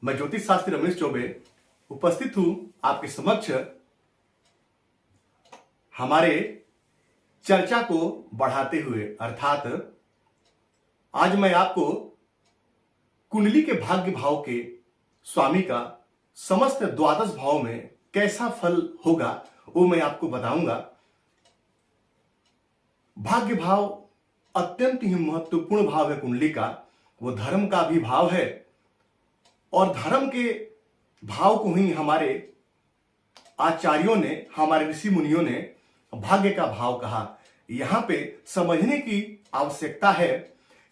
मैं ज्योतिष शास्त्री रमेश चौबे उपस्थित हूं आपके समक्ष हमारे चर्चा को बढ़ाते हुए। अर्थात आज मैं आपको कुंडली के भाग्य भाव के स्वामी का समस्त द्वादश भाव में कैसा फल होगा वो मैं आपको बताऊंगा। भाग्य भाव अत्यंत ही महत्वपूर्ण भाव है कुंडली का। वो धर्म का भी भाव है और धर्म के भाव को ही हमारे आचार्यों ने, हमारे ऋषि मुनियों ने भाग्य का भाव कहा। यहां पे समझने की आवश्यकता है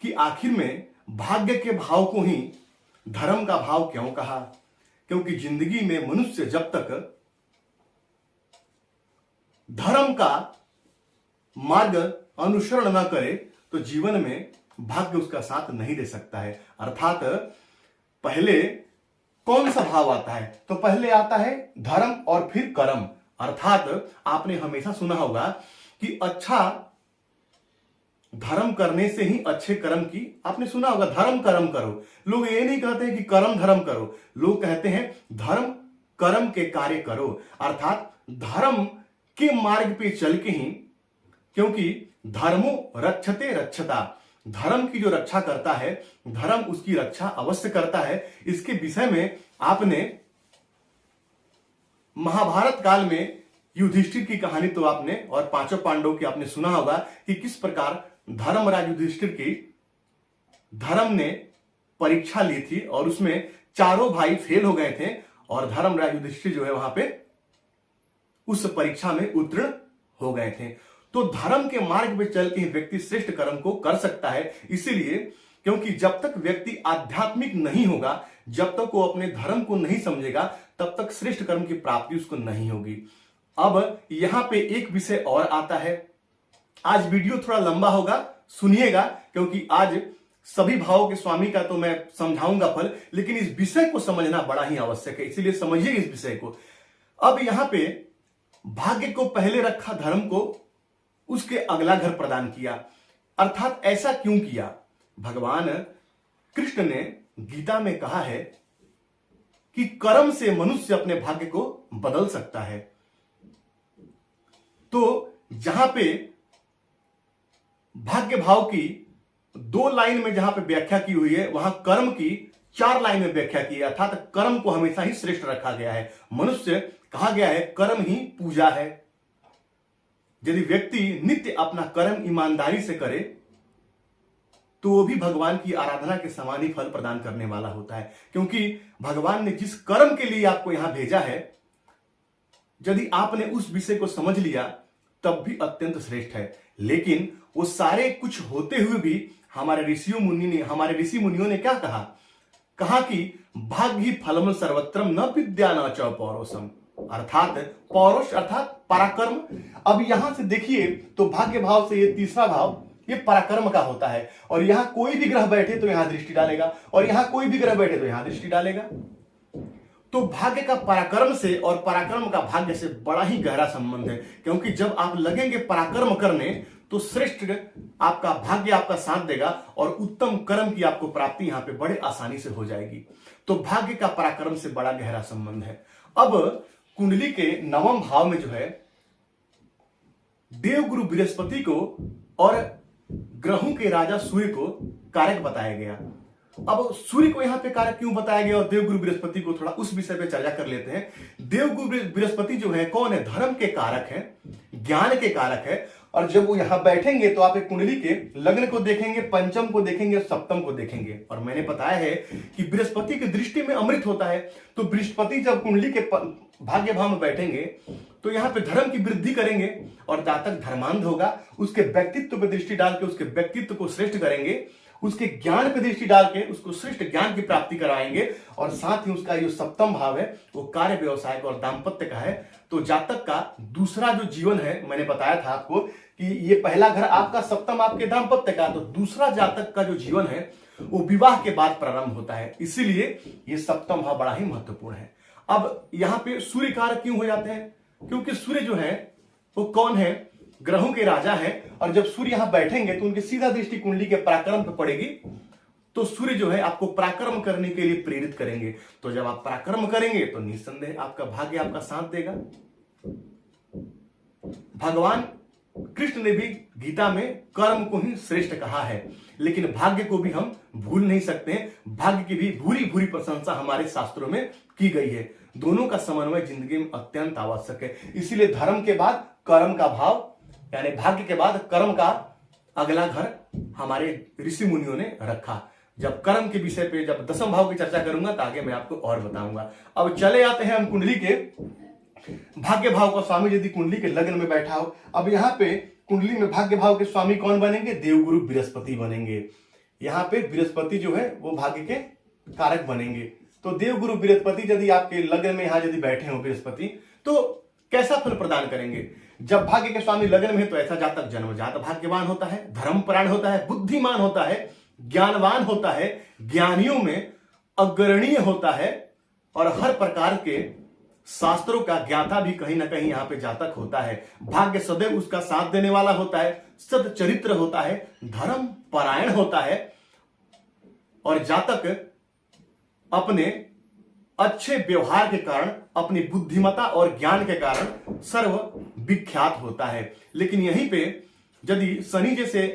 कि आखिर में भाग्य के भाव को ही धर्म का भाव क्यों कहा। क्योंकि जिंदगी में मनुष्य जब तक धर्म का मार्ग अनुसरण न करे तो जीवन में भाग्य उसका साथ नहीं दे सकता है। अर्थात पहले कौन सा भाव आता है? तो पहले आता है धर्म और फिर कर्म। अर्थात आपने हमेशा सुना होगा कि अच्छा धर्म करने से ही अच्छे कर्म की, आपने सुना होगा धर्म कर्म करो। लोग ये नहीं कहते कि कर्म धर्म करो, लोग कहते हैं धर्म कर्म के कार्य करो। अर्थात धर्म के मार्ग पे चल के ही, क्योंकि धर्मो रक्षते रक्षता, धर्म की जो रक्षा करता है धर्म उसकी रक्षा अवश्य करता है। इसके विषय में आपने महाभारत काल में युधिष्ठिर की कहानी तो आपने और पांचों पांडवों की आपने सुना होगा कि किस प्रकार धर्मराज युधिष्ठिर की धर्म ने परीक्षा ली थी और उसमें चारों भाई फेल हो गए थे और धर्मराज युधिष्ठिर जो है वहां पे उस परीक्षा में उत्तीर्ण हो गए थे। तो धर्म के मार्ग पे चल के व्यक्ति श्रेष्ठ कर्म को कर सकता है। इसीलिए क्योंकि जब तक व्यक्ति आध्यात्मिक नहीं होगा, जब तक वो अपने धर्म को नहीं समझेगा, तब तक श्रेष्ठ कर्म की प्राप्ति उसको नहीं होगी। अब यहां पे एक विषय और आता है। आज वीडियो थोड़ा लंबा होगा, सुनिएगा, क्योंकि आज सभी भावों के स्वामी का तो मैं समझाऊंगा फल, लेकिन इस विषय को समझना बड़ा ही आवश्यक है। इसीलिए समझिए इस विषय को। अब यहां पे भाग्य को पहले रखा, धर्म को उसके अगला घर प्रदान किया। अर्थात ऐसा क्यों किया? भगवान कृष्ण ने गीता में कहा है कि कर्म से मनुष्य अपने भाग्य को बदल सकता है। तो जहां पे भाग्य भाव की 2 लाइन में जहां पे व्याख्या की हुई है, वहां कर्म की 4 लाइन में व्याख्या की है। अर्थात कर्म को हमेशा ही श्रेष्ठ रखा गया है। मनुष्य कहा गया है कर्म ही पूजा है। यदि व्यक्ति नित्य अपना कर्म ईमानदारी से करे तो वो भी भगवान की आराधना के समान ही फल प्रदान करने वाला होता है। क्योंकि भगवान ने जिस कर्म के लिए आपको यहां भेजा है, यदि आपने उस विषय को समझ लिया तब भी अत्यंत श्रेष्ठ है। लेकिन वो सारे कुछ होते हुए भी हमारे ऋषि मुनियों ने क्या कहा कि भाग्य फलम सर्वत्रम न विद्या न च पौरुषम। अर्थात पौरुष अर्थात पराक्रम। अब यहां से देखिए तो भाग्य भाव से ये तीसरा भाव ये पराक्रम का होता है। और यहां कोई भी ग्रह बैठे तो यहां दृष्टि डालेगा और यहां कोई भी ग्रह बैठे तो यहां दृष्टि डालेगा। तो भाग्य का पराक्रम से और पराक्रम का भाग्य से बड़ा ही गहरा संबंध है। क्योंकि जब आप लगेंगे पराक्रम करने तो श्रेष्ठ आपका भाग्य आपका साथ देगा और उत्तम कर्म की आपको प्राप्ति यहां पे बड़े आसानी से हो जाएगी। तो भाग्य का पराक्रम से बड़ा गहरा संबंध है। अब कुंडली के 9वें भाव में जो है देवगुरु बृहस्पति को और ग्रहों के राजा सूर्य को कारक बताया गया। अब सूर्य को यहां पे कारक क्यों बताया गया और देवगुरु बृहस्पति को, थोड़ा उस विषय पे चर्चा कर लेते हैं। देवगुरु बृहस्पति जो है कौन है? धर्म के कारक है, ज्ञान के कारक है। और जब वो यहां बैठेंगे तो आप एक कुंडली के लग्न को देखेंगे, पंचम को देखेंगे, सप्तम को देखेंगे। और मैंने बताया है कि बृहस्पति की दृष्टि में अमृत होता है। तो बृहस्पति जब कुंडली के भाग्य भाव में बैठेंगे तो यहां पे धर्म की वृद्धि करेंगे और जातक धर्मांध होगा, उसके व्यक्तित्व पर दृष्टि डाल के उसके व्यक्तित्व को श्रेष्ठ करेंगे, उसके ज्ञान पर दृष्टि डाल के उसको श्रेष्ठ ज्ञान की प्राप्ति कराएंगे। और साथ ही उसका जो सप्तम भाव है वो कार्य, व्यवसाय और दाम्पत्य का है। तो जातक का दूसरा जो जीवन है, मैंने बताया था आपको कि ये पहला घर आपका, सप्तम आपके दाम्पत्य का, तो दूसरा जातक का जो जीवन है वो विवाह के बाद प्रारंभ होता है। इसीलिए ये सप्तम भाव बड़ा ही महत्वपूर्ण है। अब यहां पे सूर्य कारक क्यों हो जाते हैं? क्योंकि सूर्य जो है वो कौन है? ग्रहों के राजा है। और जब सूर्य यहां बैठेंगे तो उनकी सीधा दृष्टि कुंडली के पराक्रम पर पड़ेगी तो सूर्य जो है आपको पराक्रम करने के लिए प्रेरित करेंगे। तो जब आप पराक्रम करेंगे तो निस्संदेह आपका भाग्य आपका साथ देगा। भगवान कृष्ण ने भी गीता में कर्म को ही श्रेष्ठ कहा है, लेकिन भाग्य को भी हम भूल नहीं सकते हैं। भाग्य की भी भूरी भूरी प्रशंसा हमारे शास्त्रों में की गई है। दोनों का समन्वय जिंदगी में अत्यंत आवश्यक है। इसीलिए धर्म के बाद कर्म का भाव, यानी भाग्य के बाद कर्म का अगला घर हमारे ऋषि मुनियों ने रखा। जब कर्म के विषय पे जब दसम भाव की चर्चा करूंगा तो आगे मैं आपको और बताऊंगा। अब चले आते हैं हम कुंडली के भाग्य भाव का स्वामी यदि कुंडली के लग्न में बैठा हो। अब यहाँ पे कुंडली में भाग्य भाव के स्वामी कौन बनेंगे? देवगुरु बृहस्पति बनेंगे। यहाँ पे बृहस्पति जो है वो भाग्य के कारक बनेंगे। तो देवगुरु बृहस्पति यदि आपके लग्न में यहाँ यदि बैठे हो बृहस्पति, तो कैसा फल प्रदान करेंगे? जब भाग्य के स्वामी लग्न में है तो ऐसा जातक जन्मजात भाग्यवान होता है, धर्मपरायण होता है, बुद्धिमान होता है, ज्ञानवान होता है, ज्ञानियों में अग्रणीय होता है और हर प्रकार के शास्त्रों का ज्ञाता भी कहीं ना कहीं यहां पे जातक होता है। भाग्य सदैव उसका साथ देने वाला होता है, सदचरित्र होता है, धर्म परायण होता है और जातक अपने अच्छे व्यवहार के कारण, अपनी बुद्धिमत्ता और ज्ञान के कारण सर्व विख्यात होता है। लेकिन यहीं पे यदि शनि जैसे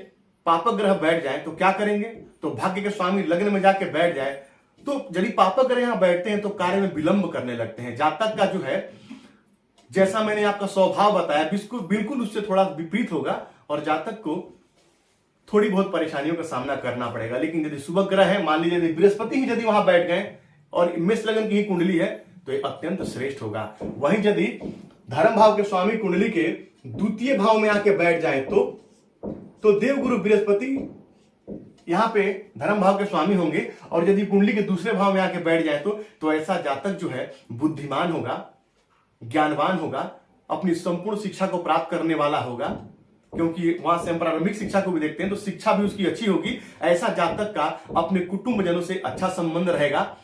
पापक ग्रह बैठ जाए तो क्या करेंगे? तो भाग्य के स्वामी लग्न में जाके बैठ जाए तो यदि पापक ग्रह यहां बैठते हैं तो कार्य में विलंब करने लगते हैं। जातक का जो है, जैसा मैंने आपका स्वभाव बताया, बिल्कुल उससे थोड़ा विपरीत होगा और जातक को थोड़ी बहुत परेशानियों का सामना करना पड़ेगा। लेकिन यदि शुभ ग्रह है, मान लीजिए यदि बृहस्पति ही यदि वहां बैठ गए और मेष लग्न की ही कुंडली है तो ये अत्यंत श्रेष्ठ होगा। वहीं यदि धर्म भाव के स्वामी कुंडली के द्वितीय भाव में आके बैठ जाए तो देवगुरु बृहस्पति यहां पे धर्म भाव के स्वामी होंगे। और यदि कुंडली के दूसरे भाव में आके बैठ जाए तो ऐसा जातक जो है बुद्धिमान होगा, ज्ञानवान होगा, अपनी संपूर्ण शिक्षा को प्राप्त करने वाला होगा, क्योंकि वहां से हम प्रारंभिक शिक्षा को भी देखते हैं तो शिक्षा भी उसकी अच्छी होगी। ऐसा जातक का अपने कुटुंब जनों से अच्छा संबंध रहेगा,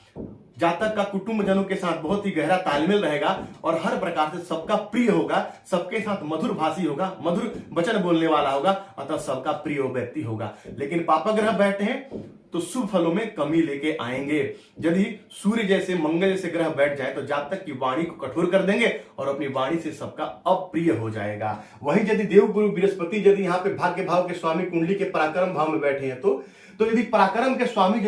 जातक का कुटुंब जनों के साथ बहुत ही गहरा तालमेल रहेगा और हर प्रकार से सबका प्रिय होगा, सबके साथ मधुर भाषी होगा, मधुर वचन बोलने वाला होगा, अतः सबका प्रिय व्यक्ति होगा। लेकिन पापक ग्रह बैठे हैं तो शुभ फलों में कमी लेके आएंगे। यदि सूर्य जैसे, मंगल जैसे ग्रह बैठ जाए तो जातक की वाणी को कठोर कर देंगे और अपनी वाणी से सबका अप्रिय हो जाएगा। वहीं यदि देवगुरु बृहस्पति यदि यहाँ पे भाग्य भाव के स्वामी कुंडली के पराक्रम भाव में बैठे हैं तो यदि पराक्रम के स्वामी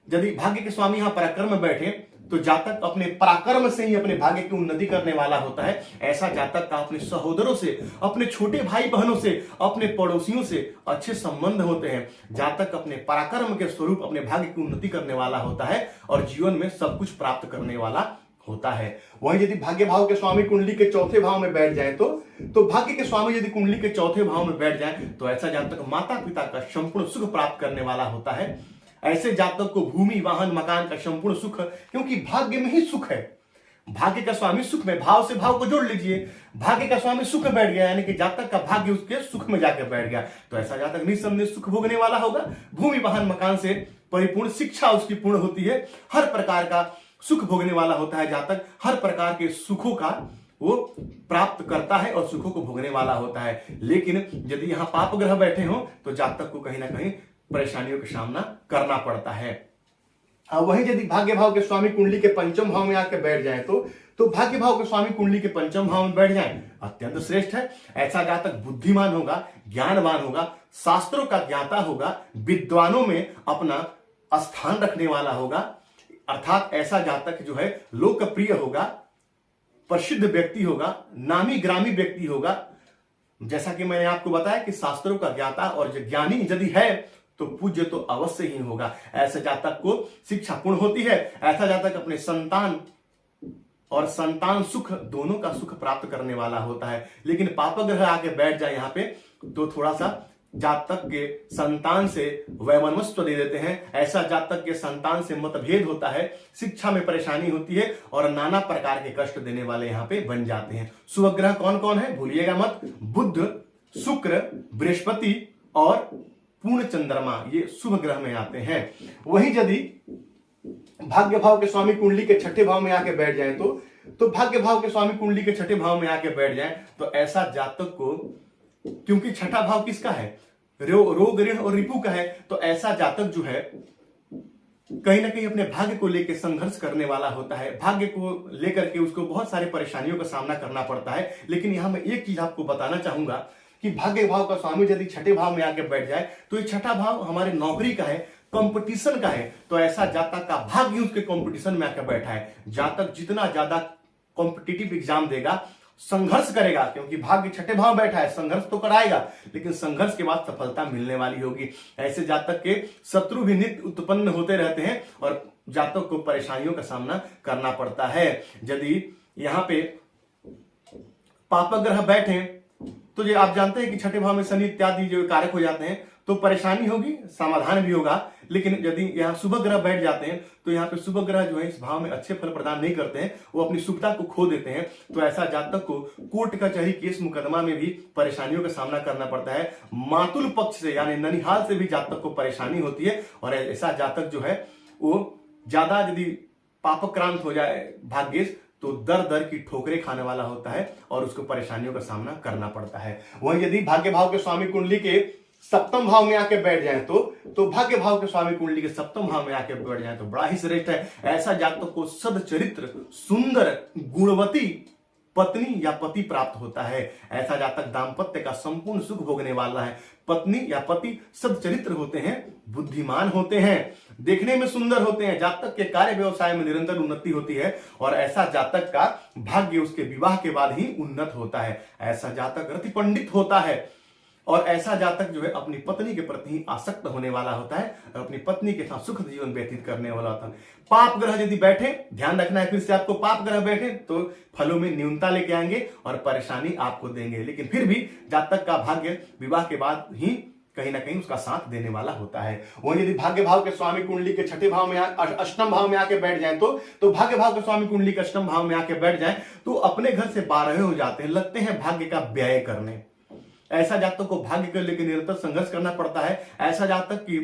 यदि भाग्य के स्वामी यहाँ पराक्रम में बैठे तो जातक अपने पराक्रम से ही अपने भाग्य की उन्नति करने वाला होता है। ऐसा जातक का अपने सहोदरों से, अपने छोटे भाई बहनों से, अपने पड़ोसियों से अच्छे संबंध होते हैं। जातक अपने पराक्रम के स्वरूप अपने भाग्य की उन्नति करने वाला होता है और जीवन में सब कुछ प्राप्त करने वाला होता है। वहीं यदि भाग्य भाव के स्वामी कुंडली के चौथे भाव में बैठ जाए तो भाग्य के स्वामी यदि कुंडली के चौथे भाव में बैठ जाए तो ऐसा जातक माता पिता का संपूर्ण सुख प्राप्त करने वाला होता है। ऐसे जातक को भूमि, वाहन, मकान का संपूर्ण सुख, क्योंकि भाग्य में ही सुख है। भाग्य का स्वामी सुख में, भाव से भाव को जोड़ लीजिए, भाग्य का स्वामी सुख में बैठ गया, यानी कि जातक का भाग्य उसके सुख में जाकर बैठ गया तो ऐसा जातक निस्संदेह सुख भोगने वाला होगा। भूमि, वाहन, मकान से परिपूर्ण, शिक्षा उसकी पूर्ण होती है, हर प्रकार का सुख भोगने वाला होता है जातक। हर प्रकार के सुखों का वो प्राप्त करता है और सुखों को भोगने वाला होता है। लेकिन यदि यहाँ पाप ग्रह बैठे हो तो जातक को कहीं ना कहीं परेशानियों का सामना करना पड़ता है। वहीं यदि भाग्य भाव के स्वामी कुंडली के पंचम भाव में आकर बैठ जाए तो भाग्य भाव के स्वामी कुंडली के पंचम भाव में बैठ जाए अत्यंत श्रेष्ठ है। ऐसा जातक बुद्धिमान होगा, ज्ञानवान होगा, शास्त्रों का ज्ञाता होगा, विद्वानों में अपना स्थान रखने वाला होगा। अर्थात ऐसा जातक जो है लोकप्रिय होगा, प्रसिद्ध व्यक्ति होगा, नामी ग्रामी व्यक्ति होगा। जैसा कि मैंने आपको बताया कि शास्त्रों का ज्ञाता और ज्ञानी यदि है तो पूज्य तो अवश्य ही होगा। ऐसे जातक को शिक्षा पूर्ण होती है। ऐसा जातक अपने संतान और संतान सुख दोनों का सुख प्राप्त करने वाला होता है। लेकिन पापक ग्रह आके बैठ जाए यहाँ पे तो थोड़ा सा जातक के संतान से वैमनस्यता दे देते हैं। ऐसा जातक के संतान से मतभेद होता है, शिक्षा में परेशानी होती है और नाना प्रकार के कष्ट देने वाले यहाँ पे बन जाते हैं। शुभ ग्रह कौन कौन है भूलिएगा मत, बुध, शुक्र, बृहस्पति और पूर्ण चंद्रमा, ये शुभ ग्रह में आते हैं। वहीं यदि भाग्य भाव के स्वामी कुंडली के छठे भाव में आके बैठ जाए तो भाग्य भाव के स्वामी कुंडली के छठे भाव में आके बैठ जाए तो ऐसा जातक को, क्योंकि छठा भाव किसका है, रोग, ऋण और रिपु का है, तो ऐसा जातक जो है कहीं ना कहीं अपने भाग्य को लेकर संघर्ष करने वाला होता है, भाग्य को लेकर के उसको बहुत सारे परेशानियों का सामना करना पड़ता है। लेकिन यहां मैं एक चीज आपको बताना चाहूंगा कि भाग्य भाव का स्वामी यदि छठे भाव में आके बैठ जाए तो ये छठा भाव हमारे नौकरी का है, कंपटीशन का है। तो ऐसा जातक का भाग्य उसके कंपटीशन में आकर बैठा है। जातक जितना ज्यादा कॉम्पिटिटिव एग्जाम देगा, संघर्ष करेगा, क्योंकि भाग्य छठे भाव बैठा है, संघर्ष तो कराएगा, लेकिन संघर्ष के बाद सफलता मिलने वाली होगी। ऐसे जातक के शत्रु भी नित्य उत्पन्न होते रहते हैं और जातक को परेशानियों का सामना करना पड़ता है। यदि यहां पे पाप ग्रह बैठे तो ये आप जानते हैं कि छठे भाव में शनि इत्यादि जो कारक हो जाते हैं तो परेशानी होगी, समाधान भी होगा। लेकिन यदि यहाँ शुभ ग्रह बैठ जाते हैं तो यहाँ पे शुभ ग्रह जो है इस भाव में अच्छे फल प्रदान नहीं करते हैं, वो अपनी शुभता को खो देते हैं। तो ऐसा जातक को कोर्ट कचहरी केस मुकदमा में भी परेशानियों का सामना करना पड़ता है। मातुल पक्ष से यानी ननिहाल से भी जातक को परेशानी होती है। और ऐसा जातक जो है वो ज्यादा यदि पापक्रांत हो जाए भाग्येश तो दर दर की ठोकरें खाने वाला होता है और उसको परेशानियों का सामना करना पड़ता है। वहीं यदि भाग्य भाव के स्वामी कुंडली के सप्तम भाव में आके बैठ जाए तो भाग्य भाव के स्वामी कुंडली के सप्तम भाव में आके बैठ जाए तो बड़ा ही श्रेष्ठ है। ऐसा जातक को सदचरित्र, सुंदर, गुणवती पत्नी या पति प्राप्त होता है। ऐसा जातक दाम्पत्य का संपूर्ण सुख भोगने वाला है। पत्नी या पति सदचरित्र होते हैं, बुद्धिमान होते हैं, देखने में सुंदर होते हैं। जातक के कार्य व्यवसाय में निरंतर उन्नति होती है और ऐसा जातक का भाग्य उसके विवाह के बाद ही उन्नत होता है। ऐसा जातक रति पंडित होता है और ऐसा जातक जो है अपनी पत्नी के प्रति ही आसक्त होने वाला होता है और अपनी पत्नी के साथ सुखद जीवन व्यतीत करने वाला होता है। पाप ग्रह यदि बैठे, ध्यान रखना है फिर से आपको, पाप ग्रह बैठे तो फलों में न्यूनता लेके आएंगे और परेशानी आपको देंगे। लेकिन फिर भी जातक का भाग्य विवाह के बाद ही कहीं ना कहीं उसका साथ देने वाला होता है। वहीं यदि भाग्य भाव के स्वामी कुंडली के छठे भाव में अष्टम भाव में आके बैठ जाए तो भाग्य भाव के स्वामी कुंडली के अष्टम भाव में आके बैठ जाए तो अपने घर से 12वें हो जाते हैं, लगते हैं भाग्य का व्यय करने। ऐसा जातक को भाग्य को लेकर निरंतर संघर्ष करना पड़ता है। ऐसा जातक की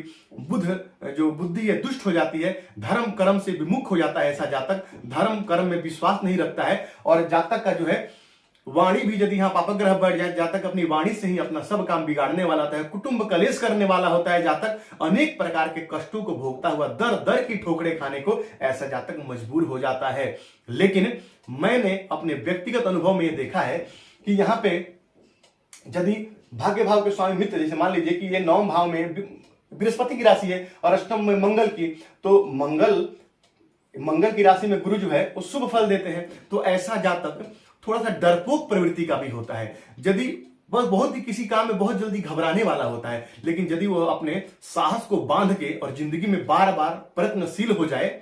जो बुद्धि है दुष्ट हो जाती है, धर्म कर्म से विमुख हो जाता है। ऐसा जातक धर्म कर्म में विश्वास नहीं रखता है और जातक का जो है वाणी भी यदि यहाँ पापग्रह बढ़ जाए, जातक अपनी वाणी से ही अपना सब काम बिगाड़ने वाला होता है, कुटुंब कलेश करने वाला होता है। जातक अनेक प्रकार के कष्टों को भोगता हुआ दर दर की ठोकरें खाने को ऐसा जातक मजबूर हो जाता है। लेकिन मैंने अपने व्यक्तिगत अनुभव में यह देखा है कि यहाँ पे यदि भाग्य भाव के स्वामी मित्र, जैसे मान लीजिए कि ये 9 भाव में बृहस्पति की राशि है और अष्टम में मंगल की, तो मंगल की राशि में गुरु जो है वो शुभ फल देते हैं। तो ऐसा जातक थोड़ा सा डरपोक प्रवृत्ति का भी होता है। यदि वह बहुत ही किसी काम में बहुत जल्दी घबराने वाला होता है, लेकिन यदि वह अपने साहस को बांध के और जिंदगी में बार बार प्रयत्नशील हो जाए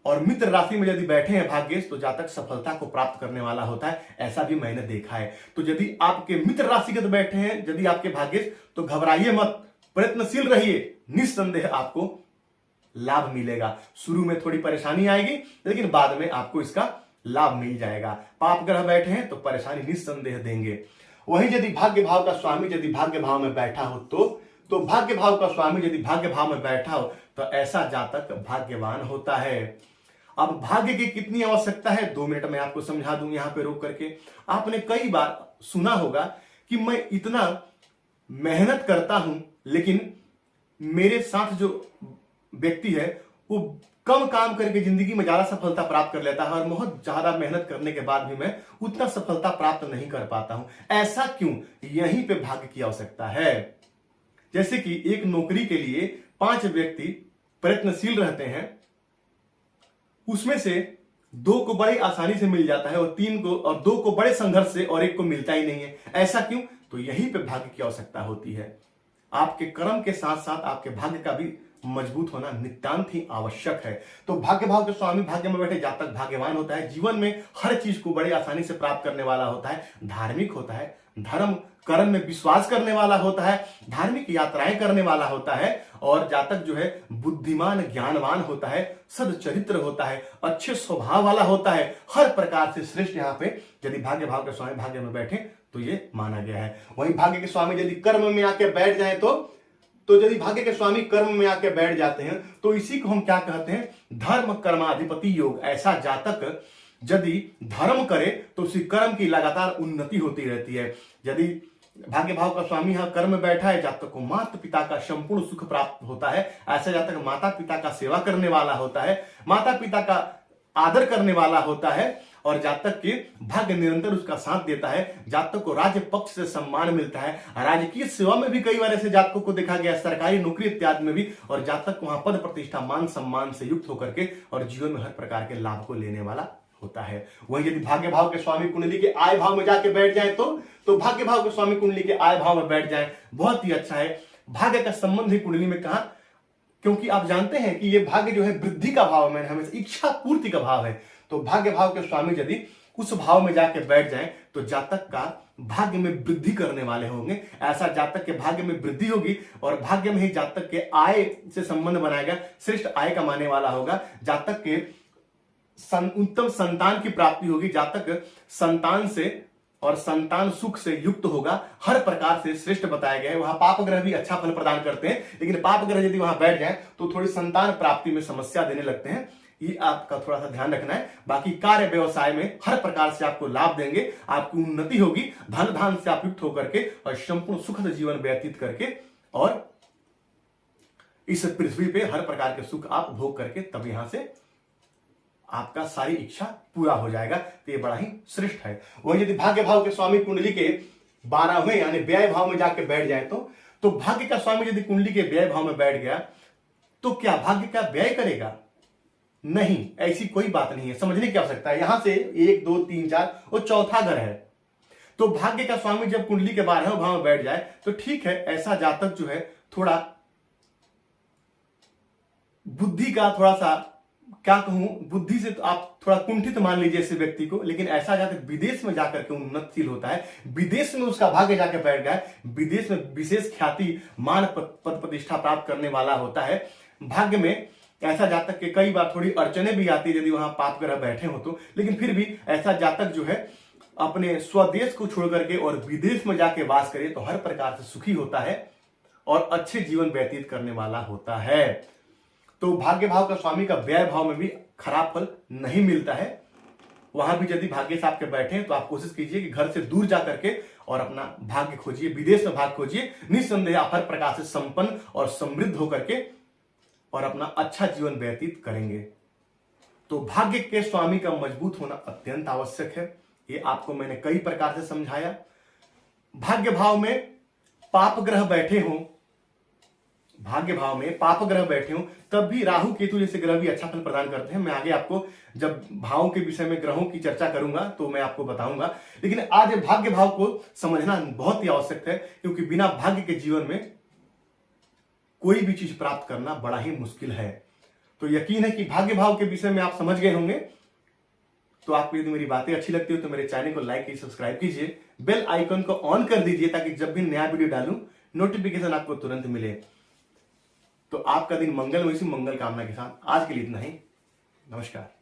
और मित्र राशि में यदि बैठे हैं भाग्येश तो जातक सफलता को प्राप्त करने वाला होता है। ऐसा भी मैंने देखा है। तो यदि आपके मित्र राशिगत बैठे हैं यदि आपके भाग्येश, तो घबराइए मत, प्रयत्नशील रहिए, निस्संदेह आपको लाभ मिलेगा। शुरू में थोड़ी परेशानी आएगी लेकिन बाद में आपको इसका लाभ मिल जाएगा। पाप ग्रह बैठे हैं तो परेशानी निस्संदेह देंगे। वहीं यदि भाग्य भाव का स्वामी यदि भाग्य भाव में बैठा हो तो भाग्य भाव का स्वामी यदि भाग्य भाव में बैठा हो तो ऐसा जातक भाग्यवान होता है। अब भाग्य की कितनी आवश्यकता है 2 मिनट में आपको समझा दूं यहां पे रोक करके। आपने कई बार सुना होगा कि मैं इतना मेहनत करता हूं लेकिन मेरे साथ जो व्यक्ति है वो कम काम करके जिंदगी में ज्यादा सफलता प्राप्त कर लेता है और बहुत ज्यादा मेहनत करने के बाद भी मैं उतना सफलता प्राप्त नहीं कर पाता हूं। ऐसा क्यों? यहीं पे भाग्य की आवश्यकता है। जैसे कि एक नौकरी के लिए 5 व्यक्ति प्रयत्नशील रहते हैं, उसमें से 2 को बड़ी आसानी से मिल जाता है और 2 को बड़े संघर्ष से और 1 को मिलता ही नहीं है। ऐसा क्यों? तो यहीं पे भाग्य की आवश्यकता होती है। आपके कर्म के साथ साथ आपके भाग्य का भी मजबूत होना नितांत ही आवश्यक है। तो भाग्य भाव के स्वामी भाग्य में बैठे जातक भाग्यवान होता है, जीवन में हर चीज को बड़ी आसानी से प्राप्त करने वाला होता है, धार्मिक होता है, धर्म कर्म में विश्वास करने वाला होता है, धार्मिक यात्राएं करने वाला होता है और जातक जो है बुद्धिमान ज्ञानवान होता है, सदचरित्र होता है, अच्छे स्वभाव वाला होता है। हर प्रकार से श्रेष्ठ यहाँ पे यदि भाग्य भाव के स्वामी भाग्य में बैठे तो ये माना गया है। वहीं भाग्य के स्वामी यदि कर्म में आके बैठ जाए तो यदि भाग्य के स्वामी कर्म में आके बैठ जाते हैं तो इसी को हम क्या कहते हैं? धर्म कर्माधिपति योग। ऐसा जातक यदि धर्म करे तो उसी कर्म की लगातार उन्नति होती रहती है। यदि भाग्य भाव का स्वामी यहाँ कर्म में बैठा है, जातक को माता पिता का संपूर्ण सुख प्राप्त होता है। ऐसा जातक माता पिता का सेवा करने वाला होता है, माता पिता का आदर करने वाला होता है, और जातक के भाग्य निरंतर उसका साथ देता है। जातक को राज्य पक्ष से सम्मान मिलता है, राजकीय सेवा में भी कई बार ऐसे जातकों को देखा गया, सरकारी नौकरी इत्यादि में भी, और जातक को वहां पद प्रतिष्ठा मान सम्मान से युक्त होकर के और जीवन में हर प्रकार के लाभ को लेने वाला होता है। वहीं यदि भाग्य भाव के स्वामी कुंडली के आय भाव में जाके बैठ जाए तो भाग्य भाव के स्वामी कुंडली के आय भाव में बैठ जाए, बहुत ही अच्छा है। भाग्य का संबंध ही कुंडली में कहा, क्योंकि आप जानते हैं कि ये भाग्य जो है वृद्धि का भाव में हमेशा इच्छा पूर्ति का भाव है। तो भाग्य भाव के स्वामी यदि उस भाव में जाके बैठ जाएं तो जातक का भाग्य में वृद्धि करने वाले होंगे। ऐसा जातक के भाग्य में वृद्धि होगी और भाग्य में ही जातक के आय से संबंध बनाएगा, श्रेष्ठ आय कमाने वाला होगा। जातक के उत्तम संतान की प्राप्ति होगी, जातक संतान से और संतान सुख से युक्त होगा, हर प्रकार से श्रेष्ठ बताया गया है। वहां पाप ग्रह भी अच्छा फल प्रदान करते हैं, लेकिन पाप ग्रह यदि वहां बैठ जाए तो थोड़ी संतान प्राप्ति में समस्या देने लगते हैं, ये आपका थोड़ा सा ध्यान रखना है। बाकी कार्य व्यवसाय में हर प्रकार से आपको लाभ देंगे, आपकी उन्नति होगी, धन धान से आप युक्त होकर के और संपूर्ण सुखद जीवन व्यतीत करके और इस पृथ्वी पे हर प्रकार के सुख आप भोग करके तब यहां से आपका सारी इच्छा पूरा हो जाएगा। तो ये बड़ा ही श्रेष्ठ है। वही यदि भाग्य भाव के स्वामी कुंडली के 12वें यानी व्यय भाव में जाके बैठ जाए तो भाग्य का स्वामी यदि कुंडली के व्यय भाव में बैठ गया तो क्या भाग्य का व्यय करेगा? नहीं, ऐसी कोई बात नहीं है, समझने की आवश्यकता है। यहां से 1 2 3 4 और चौथा घर है, तो भाग्य का स्वामी जब कुंडली के 12वें भाव में बैठ जाए तो ठीक है, ऐसा जातक जो है थोड़ा बुद्धि का थोड़ा सा क्या कहूं, बुद्धि से तो आप थोड़ा कुंठित मान लीजिए ऐसे व्यक्ति को, लेकिन ऐसा जाकर विदेश में जाकर के उन्नतशील होता है। विदेश में उसका भाग्य जाकर बैठ गया, विदेश में विशेष ख्याति मान पद प्रतिष्ठा प्राप्त करने वाला होता है। भाग्य में ऐसा जातक के कई बार थोड़ी अड़चने भी आती है यदि वहां पाप ग्रह बैठे हो तो, लेकिन फिर भी ऐसा जातक जो है अपने स्वदेश को छोड़ करके और विदेश में जाके वास करे तो हर प्रकार से सुखी होता है और अच्छे जीवन व्यतीत करने वाला होता है। तो भाग्य भाव का स्वामी का व्यय भाव में भी खराब फल नहीं मिलता है। वहां भी यदि भाग्य से आपके बैठे तो आप कोशिश कीजिए कि घर से दूर जा करके और अपना भाग्य खोजिए, विदेश में भाग्य खोजिए, निस्संदेह आप हर प्रकार से संपन्न और समृद्ध होकर के और अपना अच्छा जीवन व्यतीत करेंगे। तो भाग्य के स्वामी का मजबूत होना अत्यंत आवश्यक है, ये आपको मैंने कई प्रकार से समझाया। भाग्य भाव में पाप ग्रह बैठे हों, भाग्य भाव में पाप ग्रह बैठे हों, तब भी राहु केतु जैसे ग्रह भी अच्छा फल प्रदान करते हैं। मैं आगे आपको जब भावों के विषय में ग्रहों की चर्चा करूंगा तो मैं आपको बताऊंगा, लेकिन आज भाग्य भाव को समझना बहुत ही आवश्यक है, क्योंकि बिना भाग्य के जीवन में कोई भी चीज प्राप्त करना बड़ा ही मुश्किल है। तो यकीन है कि भाग्य भाव के विषय में आप समझ गए होंगे। तो आपको यदि मेरी बातें अच्छी लगती हो तो मेरे चैनल को लाइक कीजिए, सब्सक्राइब कीजिए, बेल आइकन को ऑन कर दीजिए ताकि जब भी नया वीडियो डालूं नोटिफिकेशन आपको तुरंत मिले। तो आपका दिन मंगलमय, मंगल कामना के साथ आज के लिए इतना ही। नमस्कार।